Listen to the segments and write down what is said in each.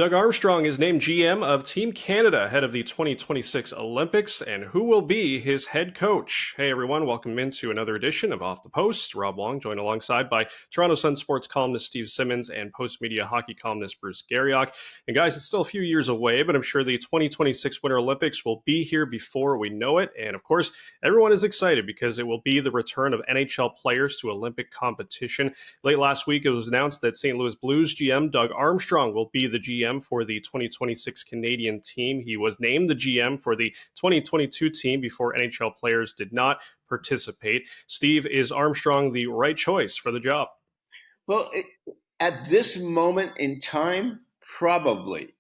Doug Armstrong is named GM of Team Canada ahead of the 2026 Olympics, and who will be his head coach? Hey everyone, welcome into another edition of Off the Post. Rob Wong, joined alongside by Toronto Sun sports columnist Steve Simmons and Postmedia hockey columnist Bruce Garrioch. And guys, it's still a few years away, but I'm sure the 2026 Winter Olympics will be here before we know it. And of course, everyone is excited because it will be the return of NHL players to Olympic competition. Late last week, it was announced that St. Louis Blues GM Doug Armstrong will be the GM for the 2026 Canadian team. He was named the GM for the 2022 team before NHL players did not participate. Steve, is Armstrong the right choice for the job? Well, at this moment in time, probably.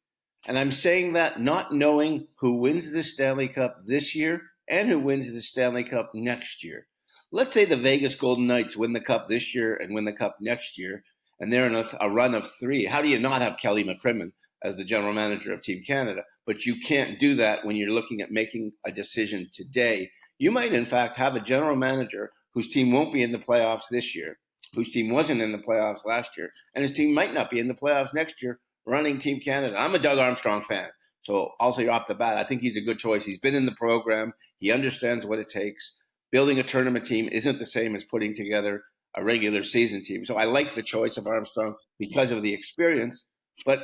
And I'm saying that not knowing who wins the Stanley Cup this year and who wins the Stanley Cup next year. Let's say the Vegas Golden Knights win the Cup this year and win the Cup next year, and they're in a run of three. How do you not have Kelly McCrimmon as the general manager of Team Canada? But you can't do that when you're looking at making a decision today. You might, in fact, have a general manager whose team won't be in the playoffs this year, whose team wasn't in the playoffs last year, and his team might not be in the playoffs next year running Team Canada. I'm a Doug Armstrong fan, so I'll say off the bat, I think he's a good choice. He's been in the program. He understands what it takes. Building a tournament team isn't the same as putting together a regular season team. So I like the choice of Armstrong because of the experience. But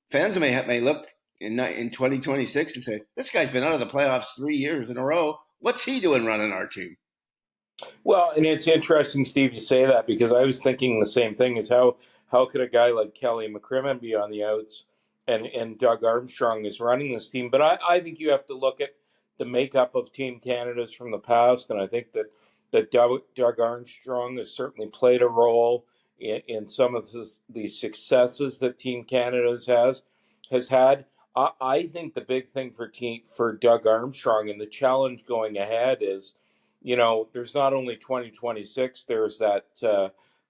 fans may look in 2026 and say, this guy's been out of the playoffs 3 years in a row. What's he doing running our team? Well, and it's interesting, Steve, you say that, because I was thinking the same thing, is how could a guy like Kelly McCrimmon be on the outs and Doug Armstrong is running this team? But I think you have to look at the makeup of Team Canada's from the past, and I think that Doug Armstrong has certainly played a role in some of the successes that Team Canada has had. I think the big thing for Doug Armstrong and the challenge going ahead is, there's not only 2026, there's that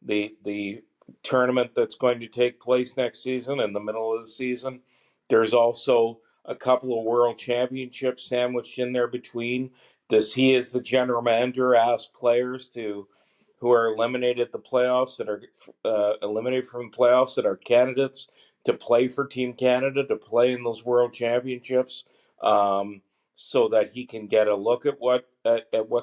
the tournament that's going to take place next season in the middle of the season. There's also a couple of world championships sandwiched in there between. Does he, as the general manager, ask players who are eliminated the playoffs, that are eliminated from the playoffs, that are candidates to play for Team Canada, to play in those world championships, so that he can get a look at what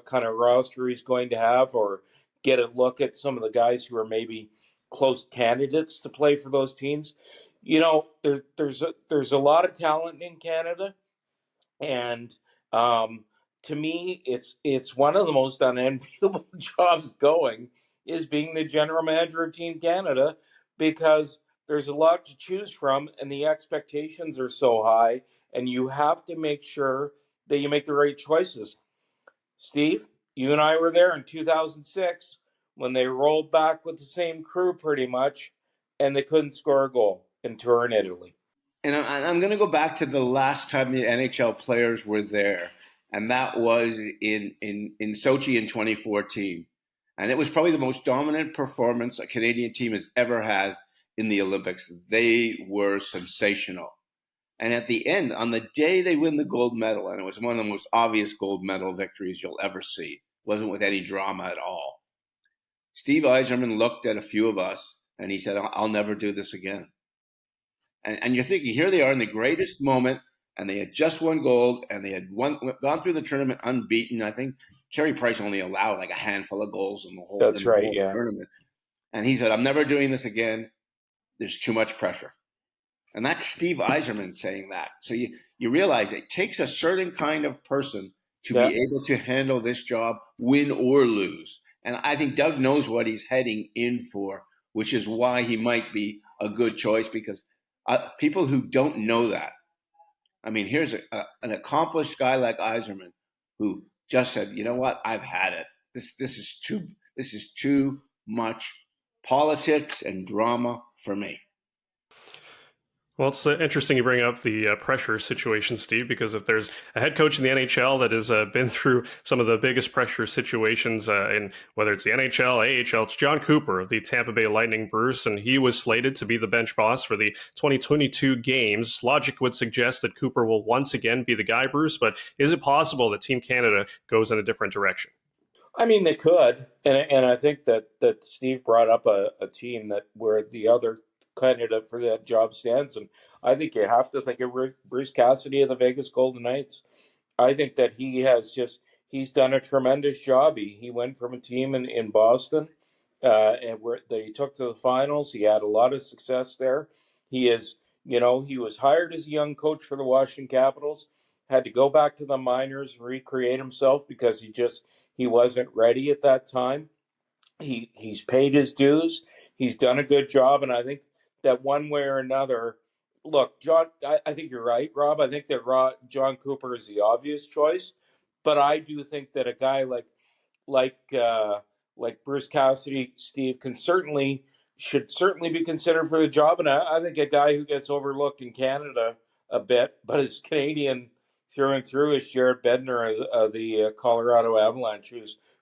kind of roster he's going to have, or get a look at some of the guys who are maybe close candidates to play for those teams? There's a lot of talent in Canada, and to me, it's one of the most unenviable jobs going, is being the general manager of Team Canada, because there's a lot to choose from, and the expectations are so high, and you have to make sure that you make the right choices. Steve, you and I were there in 2006 when they rolled back with the same crew pretty much, and they couldn't score a goal in Turin, Italy. And I'm going to go back to the last time the NHL players were there, and that was in Sochi in 2014. And it was probably the most dominant performance a Canadian team has ever had in the Olympics. They were sensational. And at the end, on the day they win the gold medal, and it was one of the most obvious gold medal victories you'll ever see, it wasn't with any drama at all. Steve Yzerman looked at a few of us, and he said, I'll never do this again. And you're thinking, here they are in the greatest moment, and they had just won gold, and they had gone through the tournament unbeaten. I think Carey Price only allowed like a handful of goals in the whole, tournament. And he said, I'm never doing this again. There's too much pressure. And that's Steve Yzerman saying that. So you realize it takes a certain kind of person to be able to handle this job, win or lose. And I think Doug knows what he's heading in for, which is why he might be a good choice, because people who don't know that, I mean, here's an accomplished guy like Yzerman who just said, you know what, I've had it. This is too much politics and drama for me. Well, it's interesting you bring up the pressure situation, Steve, because if there's a head coach in the NHL that has been through some of the biggest pressure situations in whether it's the NHL, AHL, it's John Cooper of the Tampa Bay Lightning, Bruce, and he was slated to be the bench boss for the 2022 games. Logic would suggest that Cooper will once again be the guy, Bruce, but is it possible that Team Canada goes in a different direction? I mean, they could, and I think that Steve brought up a team that where the other candidate for that job stands. And I think you have to think of Bruce Cassidy of the Vegas Golden Knights. I think that he's done a tremendous job. He went from a team in Boston that he took to the finals. He had a lot of success there. He was hired as a young coach for the Washington Capitals, had to go back to the minors and recreate himself because he wasn't ready at that time. He's paid his dues. He's done a good job, and I think that one way or another, look, John, I think you're right, Rob. I think that John Cooper is the obvious choice, but I do think that a guy like Bruce Cassidy, Steve, should certainly be considered for the job. And I think a guy who gets overlooked in Canada a bit, but is Canadian through and through, is Jared Bednar of the Colorado Avalanche,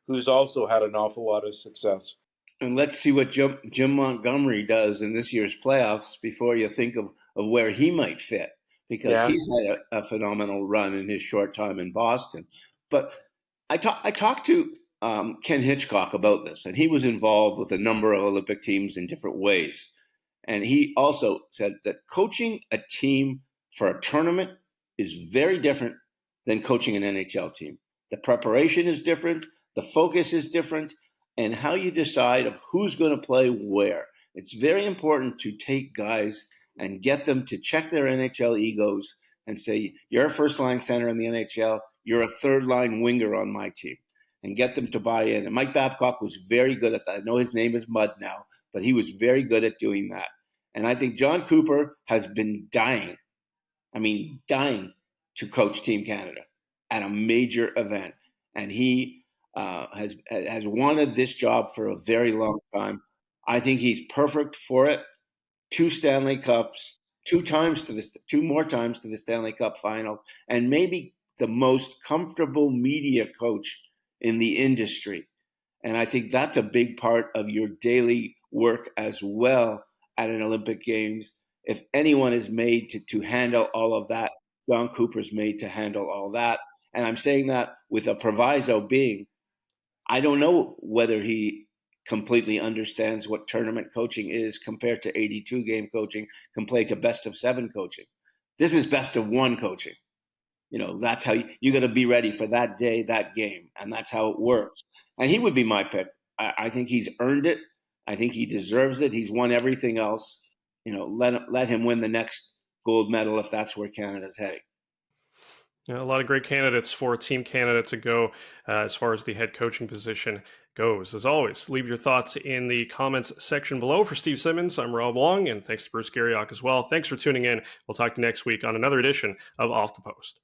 who's also had an awful lot of success. And let's see what Jim Montgomery does in this year's playoffs before you think of where he might fit, because he's had a phenomenal run in his short time in Boston. But I talked to Ken Hitchcock about this, and he was involved with a number of Olympic teams in different ways. And he also said that coaching a team for a tournament is very different than coaching an NHL team. The preparation is different, the focus is different, and how you decide of who's going to play where. It's very important to take guys and get them to check their NHL egos and say, you're a first-line center in the NHL, you're a third-line winger on my team, and get them to buy in. And Mike Babcock was very good at that. I know his name is Mud now, but he was very good at doing that. And I think John Cooper has been dying to coach Team Canada at a major event. And he has wanted this job for a very long time. I think he's perfect for it. 2 Stanley Cups, 2 more times to the Stanley Cup Finals, and maybe the most comfortable media coach in the industry. And I think that's a big part of your daily work as well at an Olympic Games. If anyone is made to handle all of that, John Cooper's made to handle all that. And I'm saying that with a proviso being, I don't know whether he completely understands what tournament coaching is compared to 82-game coaching, compared to best of 7 coaching. This is best of 1 coaching. That's how you got to be ready for that day, that game, and that's how it works. And he would be my pick. I think he's earned it. I think he deserves it. He's won everything else. Let him win the next gold medal if that's where Canada's heading. A lot of great candidates for Team Canada to go as far as the head coaching position goes. As always, leave your thoughts in the comments section below. For Steve Simmons, I'm Rob Wong, and thanks to Bruce Garrioch as well. Thanks for tuning in. We'll talk to you next week on another edition of Off the Post.